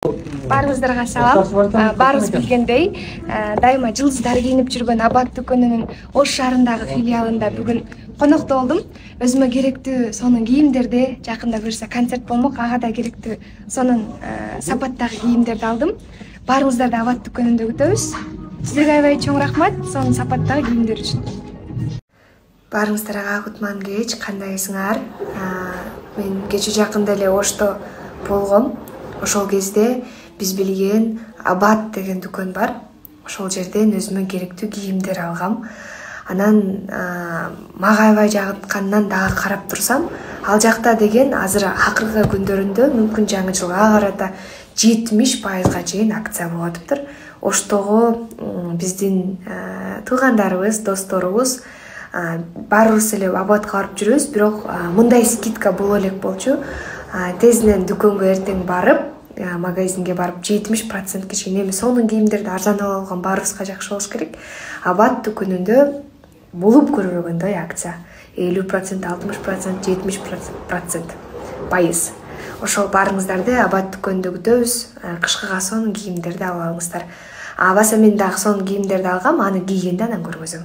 Баарыңыздарга салам. Баарыңыз билгендей, дайыма жылдыздар кийинип жүргөн Абат дүкөнүнүн Ош шаарындагы филиалында бүгүн конокто болдум. Өзүмө керектүү сонун кийимдерди, жакында буюрса концерт болмок, ага да керектүү сонун сапаттагы кийимдерди алдым. Баарыңыздарды Абат дүкөнүндө күтөбүз. Сизерге аябай чоң рахмат сонун сапаттагы кийимдер үчүн. Баарыңыздарга кутман кеч, кандайсыңар? Мен кечээ жакында эле Ошто болгом. Ошол кезде биз билген Абат деген дүкөн бар. Ошол жерден өзүмө керектүү кийимдер алгам. Анан мага аябай жагытканынан дагы карап турсам, ал жакта деген азыр акыркы күндөрүндө мүмкүн жаңы жылга карата 70%га чейин акция болуп атыптыр. Оштогу биздин туугандарыбыз, досторубуз баарыбыз эле Абатка барып жүрөбүз, бирок мындай скидка боло элек болчу. Тезинен дүкөнгө эртең барып, магазинге барып 70% чейин эми сонун кийимдерди арзан ала алган баарыбызга жакшы болуш керек. Абат дүкөнүндө болуп көрбөгөндөй акция. 50%, 60%, 70% пайыз. Ошол баарыңыздарды Абат дүкөнүндө күтөбүз. Кышкыга сонун кийимдерди ала алыңыздар. Абаса мен дагы сонун кийимдерди алгам, аны кийгенде анан көргөзөм.